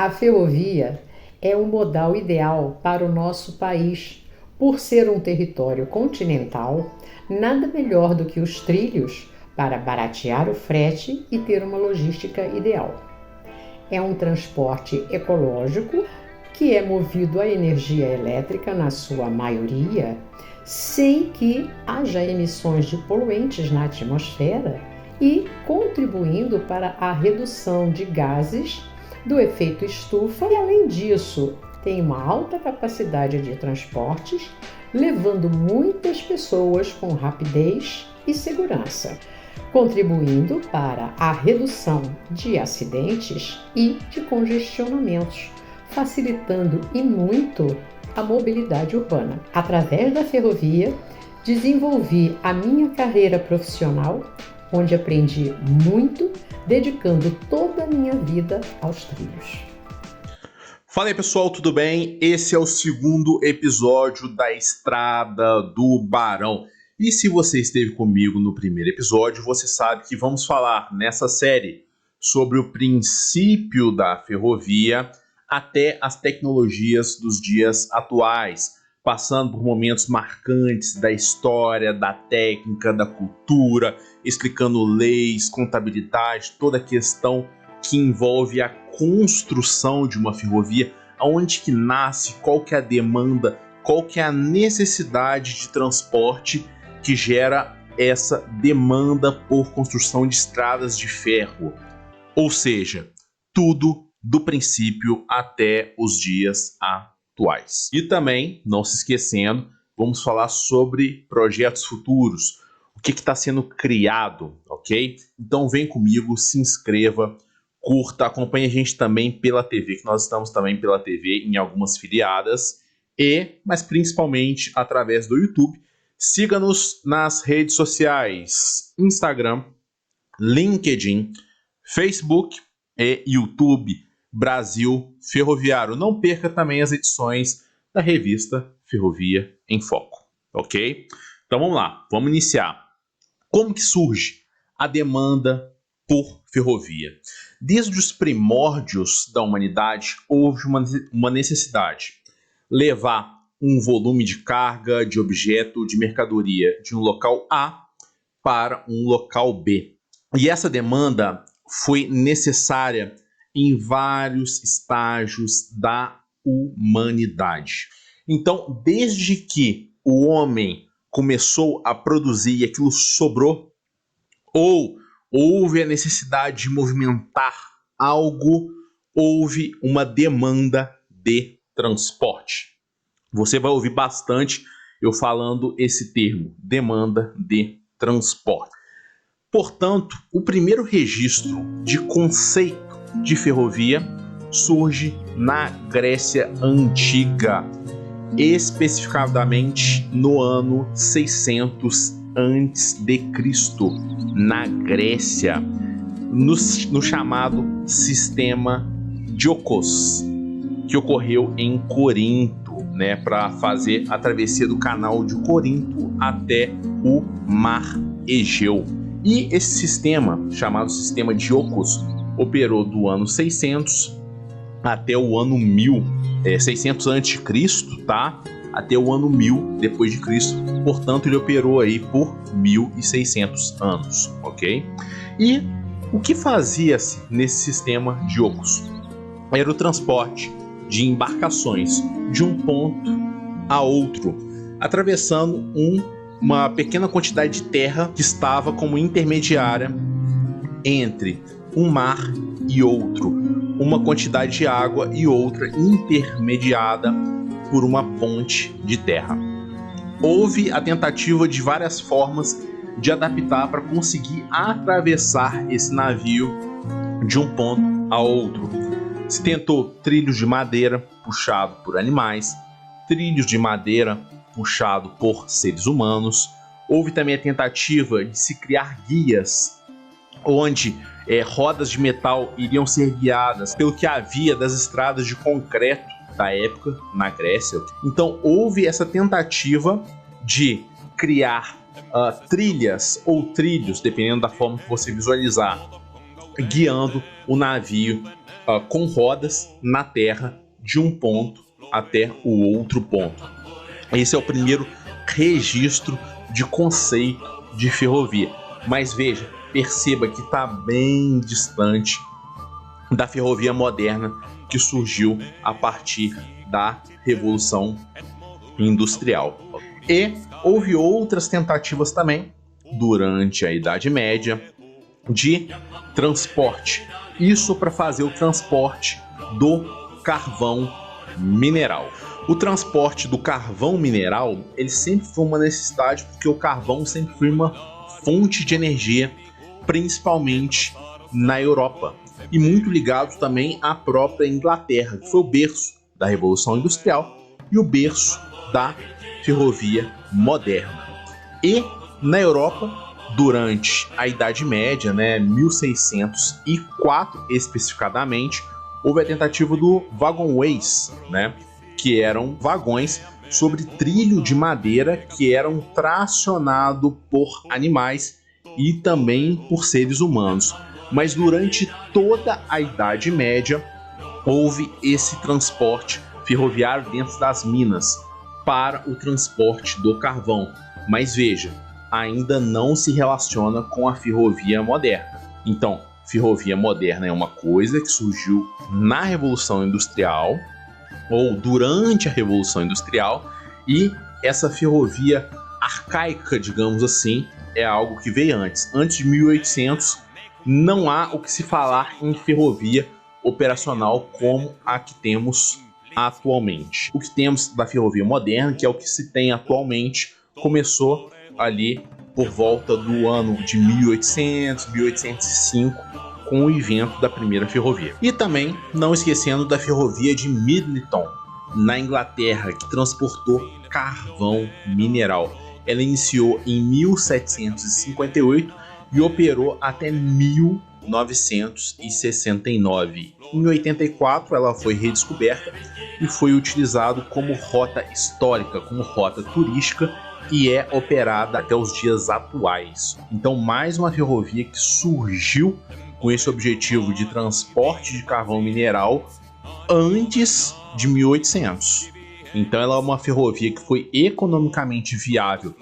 A ferrovia é o modal ideal para o nosso país. Por ser um território continental, nada melhor do que os trilhos para baratear o frete e ter uma logística ideal. É um transporte ecológico que é movido a energia elétrica na sua maioria, sem que haja emissões de poluentes na atmosfera e contribuindo para a redução de gases do efeito estufa e, além disso, tem uma alta capacidade de transportes, levando muitas pessoas com rapidez e segurança, contribuindo para a redução de acidentes e de congestionamentos, facilitando e muito a mobilidade urbana. Através da ferrovia, desenvolvi a minha carreira profissional, onde aprendi muito, dedicando toda a minha vida aos trilhos. Fala aí, pessoal, tudo bem? Esse é o segundo episódio da Estrada do Barão. E se você esteve comigo no primeiro episódio, você sabe que vamos falar nessa série sobre o princípio da ferrovia até as tecnologias dos dias atuais, passando por momentos marcantes da história, da técnica, da cultura, explicando leis, contabilidade, toda a questão que envolve a construção de uma ferrovia, aonde que nasce, qual que é a demanda, qual que é a necessidade de transporte que gera essa demanda por construção de estradas de ferro. Ou seja, tudo do princípio até os dias atuais. E também, não se esquecendo, vamos falar sobre projetos futuros, o que está sendo criado, ok? Então vem comigo, se inscreva, curta, acompanhe a gente também pela TV, que nós estamos também pela TV em algumas filiadas, mas principalmente através do YouTube. Siga-nos nas redes sociais, Instagram, LinkedIn, Facebook e YouTube Brasil Ferroviário. Não perca também as edições da revista Ferrovia em Foco, ok? Então vamos lá, vamos iniciar. Como que surge a demanda por ferrovia? Desde os primórdios da humanidade, houve uma necessidade: levar um volume de carga, de objeto, de mercadoria de um local A para um local B. E essa demanda foi necessária em vários estágios da humanidade. Então, desde que o homem começou a produzir e aquilo sobrou, ou houve a necessidade de movimentar algo, houve uma demanda de transporte. Você vai ouvir bastante eu falando esse termo, demanda de transporte. Portanto, o primeiro registro de conceito de ferrovia surge na Grécia Antiga, especificadamente no ano 600 a.C., na Grécia, no chamado Sistema Diokos, que ocorreu em Corinto, para fazer a travessia do canal de Corinto até o Mar Egeu. E esse sistema, chamado Sistema Diokos, operou do ano 600 até o ano 1000, 600 a.C., tá? Até o ano 1000 depois de Cristo. Portanto, ele operou aí por 1600 anos, ok? E o que fazia-se nesse sistema Diokos? Era o transporte de embarcações de um ponto a outro, atravessando uma pequena quantidade de terra que estava como intermediária entre um mar e outro, uma quantidade de água e outra intermediada por uma ponte de terra. Houve a tentativa de várias formas de adaptar para conseguir atravessar esse navio de um ponto a outro. Se tentou trilhos de madeira puxado por animais, trilhos de madeira puxado por seres humanos. Houve também a tentativa de se criar guias, onde rodas de metal iriam ser guiadas pelo que havia das estradas de concreto da época na Grécia. Então houve essa tentativa de criar trilhas ou trilhos, dependendo da forma que você visualizar, guiando o navio com rodas na terra de um ponto até o outro ponto. Esse é o primeiro registro de conceito de ferrovia. Mas veja, perceba que está bem distante da ferrovia moderna que surgiu a partir da Revolução Industrial. E houve outras tentativas também, durante a Idade Média, de transporte. Isso para fazer o transporte do carvão mineral. O transporte do carvão mineral, ele sempre foi uma necessidade, porque o carvão sempre foi uma fonte de energia, principalmente na Europa, e muito ligado também à própria Inglaterra, que foi o berço da Revolução Industrial e o berço da ferrovia moderna. E na Europa, durante a Idade Média, 1604 especificadamente, houve a tentativa do wagonways, que eram vagões sobre trilho de madeira que eram tracionados por animais e também por seres humanos. Mas durante toda a Idade Média houve esse transporte ferroviário dentro das minas para o transporte do carvão. Mas veja, ainda não se relaciona com a ferrovia moderna. Então, ferrovia moderna é uma coisa que surgiu na Revolução Industrial ou durante a Revolução Industrial, e essa ferrovia arcaica, digamos assim, é algo que veio antes. Antes de 1800, não há o que se falar em ferrovia operacional como a que temos atualmente. O que temos da ferrovia moderna, que é o que se tem atualmente, começou ali por volta do ano de 1800, 1805, com o invento da primeira ferrovia. E também, não esquecendo da ferrovia de Middleton, na Inglaterra, que transportou carvão mineral. Ela iniciou em 1758 e operou até 1969. Em 84, ela foi redescoberta e foi utilizada como rota histórica, como rota turística, e é operada até os dias atuais. Então, mais uma ferrovia que surgiu com esse objetivo de transporte de carvão mineral antes de 1800. Então ela é uma ferrovia que foi economicamente viável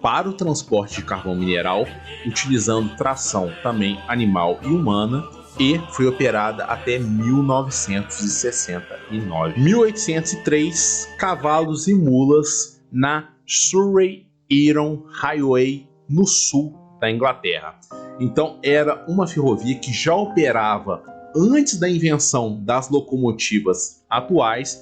para o transporte de carvão mineral, utilizando tração também animal e humana, e foi operada até 1969. 1803, cavalos e mulas na Surrey-Eton Highway, no sul da Inglaterra. Então era uma ferrovia que já operava antes da invenção das locomotivas atuais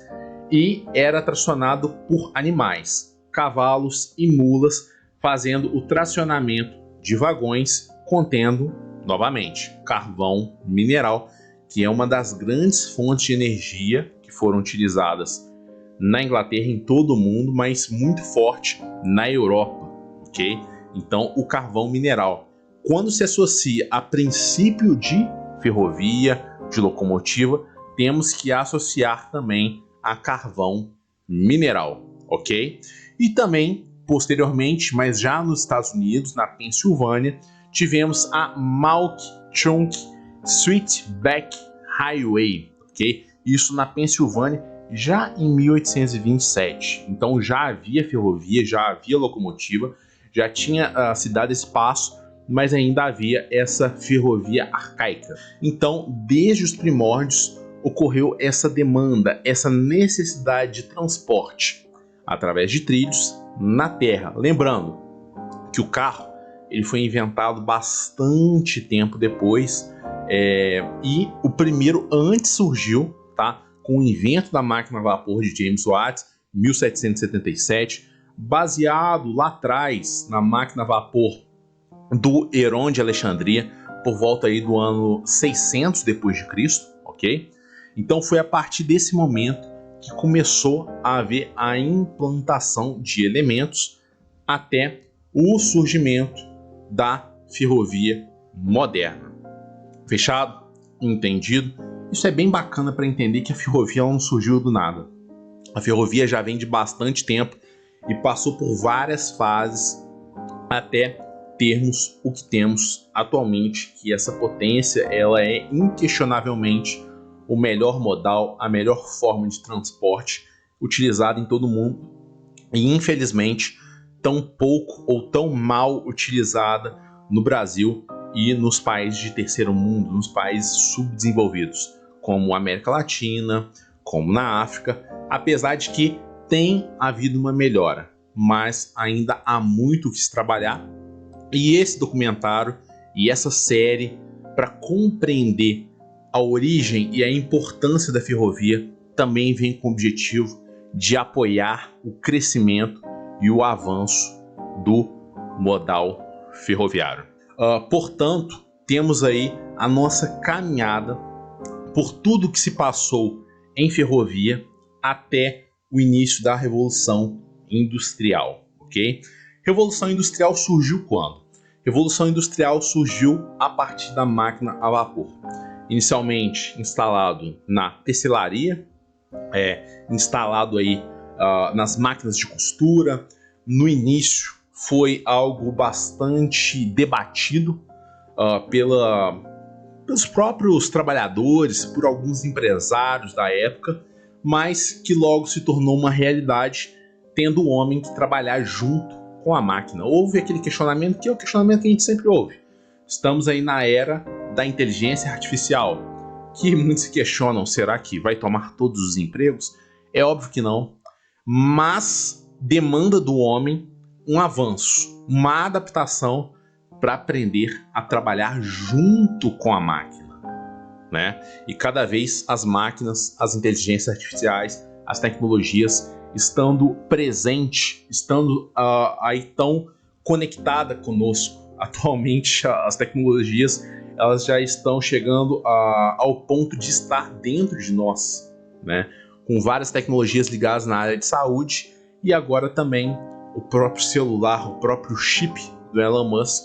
e era tracionado por animais, cavalos e mulas, fazendo o tracionamento de vagões contendo, novamente, carvão mineral, que é uma das grandes fontes de energia que foram utilizadas na Inglaterra, em todo o mundo, mas muito forte na Europa, ok? Então, o carvão mineral, quando se associa a princípio de ferrovia, de locomotiva, temos que associar também a carvão mineral, ok? E também, posteriormente, mas já nos Estados Unidos, na Pensilvânia, tivemos a Malk Chunk Sweetback Highway, ok? Isso na Pensilvânia já em 1827. Então já havia ferrovia, já havia locomotiva, já tinha se dado espaço, mas ainda havia essa ferrovia arcaica. Então, desde os primórdios, ocorreu essa demanda, essa necessidade de transporte através de trilhos na terra. Lembrando que o carro ele foi inventado bastante tempo depois, e o primeiro antes surgiu, com o invento da máquina a vapor de James Watt, 1777, baseado lá atrás na máquina a vapor do Heron de Alexandria, por volta aí do ano 600 depois de Cristo, ok? Então foi a partir desse momento que começou a haver a implantação de elementos até o surgimento da ferrovia moderna. Fechado? Entendido? Isso é bem bacana para entender que a ferrovia não surgiu do nada. A ferrovia já vem de bastante tempo e passou por várias fases até termos o que temos atualmente, que essa potência ela é inquestionavelmente o melhor modal, a melhor forma de transporte utilizada em todo o mundo e, infelizmente, tão pouco ou tão mal utilizada no Brasil e nos países de terceiro mundo, nos países subdesenvolvidos, como a América Latina, como na África, apesar de que tem havido uma melhora, mas ainda há muito o que se trabalhar. E esse documentário e essa série, para compreender a origem e a importância da ferrovia, também vem com o objetivo de apoiar o crescimento e o avanço do modal ferroviário. Portanto, temos aí a nossa caminhada por tudo que se passou em ferrovia até o início da Revolução Industrial, ok? Revolução Industrial surgiu quando? Revolução Industrial surgiu a partir da máquina a vapor. Inicialmente instalado na tecelaria, instalado aí nas máquinas de costura. No início foi algo bastante debatido pelos próprios trabalhadores, por alguns empresários da época, mas que logo se tornou uma realidade, tendo o homem que trabalhar junto com a máquina. Houve aquele questionamento que é o questionamento que a gente sempre ouve. Estamos aí na era da inteligência artificial, que muitos se questionam, será que vai tomar todos os empregos? É óbvio que não, mas demanda do homem um avanço, uma adaptação para aprender a trabalhar junto com a máquina, né? E cada vez as máquinas, as inteligências artificiais, as tecnologias estando presente, estando aí tão conectada conosco. Atualmente as tecnologias elas já estão chegando ao ponto de estar dentro de nós, né? Com várias tecnologias ligadas na área de saúde e agora também o próprio celular, o próprio chip do Elon Musk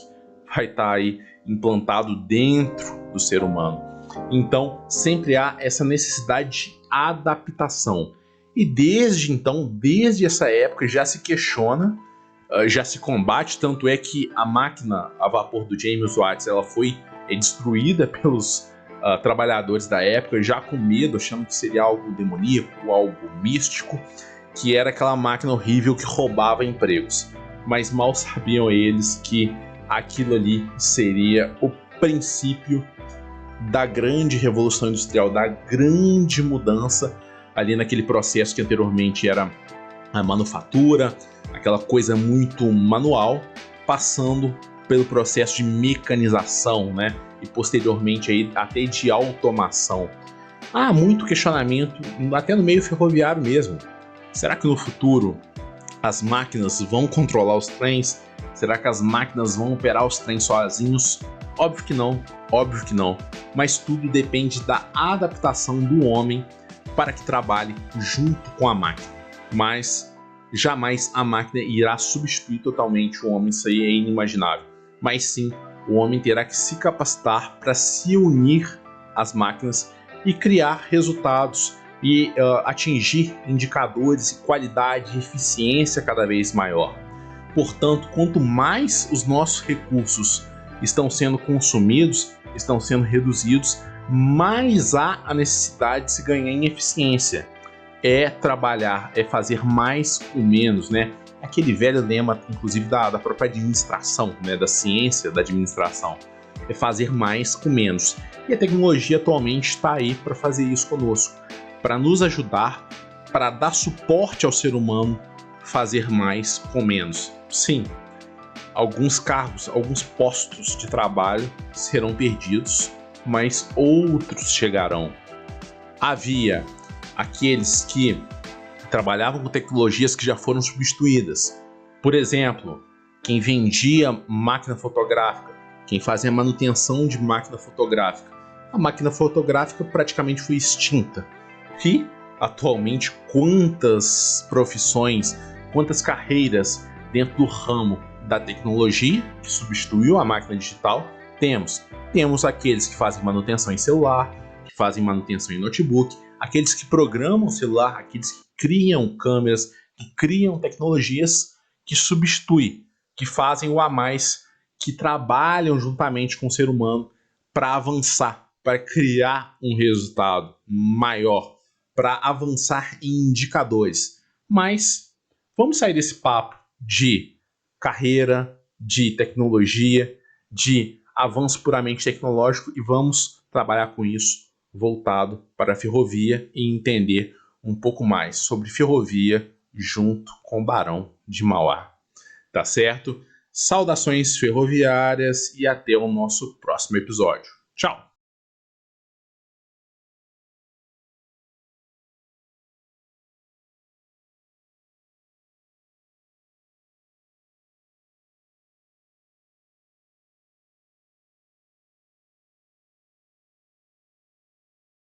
vai estar aí implantado dentro do ser humano. Então sempre há essa necessidade de adaptação. E desde essa época já se questiona, já se combate, tanto é que a máquina a vapor do James Watt ela foi destruída pelos trabalhadores da época, já com medo, achando que seria algo demoníaco, algo místico, que era aquela máquina horrível que roubava empregos. Mas mal sabiam eles que aquilo ali seria o princípio da grande revolução industrial, da grande mudança ali naquele processo que anteriormente era a manufatura, aquela coisa muito manual, passando pelo processo de mecanização, né? E posteriormente aí até de automação. Há muito questionamento, até no meio ferroviário mesmo. Será que no futuro as máquinas vão controlar os trens? Será que as máquinas vão operar os trens sozinhos? Óbvio que não. Mas tudo depende da adaptação do homem para que trabalhe junto com a máquina. Mas jamais a máquina irá substituir totalmente o homem, isso aí é inimaginável. Mas sim, o homem terá que se capacitar para se unir às máquinas e criar resultados e atingir indicadores de qualidade e eficiência cada vez maior. Portanto, quanto mais os nossos recursos estão sendo consumidos, estão sendo reduzidos, mais há a necessidade de se ganhar em eficiência. É trabalhar, é fazer mais com menos, né? Aquele velho lema, inclusive, da própria administração, né? Da ciência da administração. É fazer mais com menos. E a tecnologia atualmente está aí para fazer isso conosco, para nos ajudar, para dar suporte ao ser humano, fazer mais com menos. Sim, alguns cargos, alguns postos de trabalho serão perdidos, mas outros chegarão. Havia aqueles que trabalhavam com tecnologias que já foram substituídas. Por exemplo, quem vendia máquina fotográfica, quem fazia manutenção de máquina fotográfica. A máquina fotográfica praticamente foi extinta. E, atualmente, quantas profissões, quantas carreiras dentro do ramo da tecnologia que substituiu a máquina digital temos? Temos aqueles que fazem manutenção em celular, que fazem manutenção em notebook, aqueles que programam o celular, aqueles que criam câmeras, que criam tecnologias que substituem, que fazem o a mais que trabalham juntamente com o ser humano para avançar, para criar um resultado maior, para avançar em indicadores. Mas vamos sair desse papo de carreira, de tecnologia, de avanço puramente tecnológico e vamos trabalhar com isso voltado para a ferrovia e entender um pouco mais sobre ferrovia junto com o Barão de Mauá. Tá certo? Saudações ferroviárias e até o nosso próximo episódio. Tchau!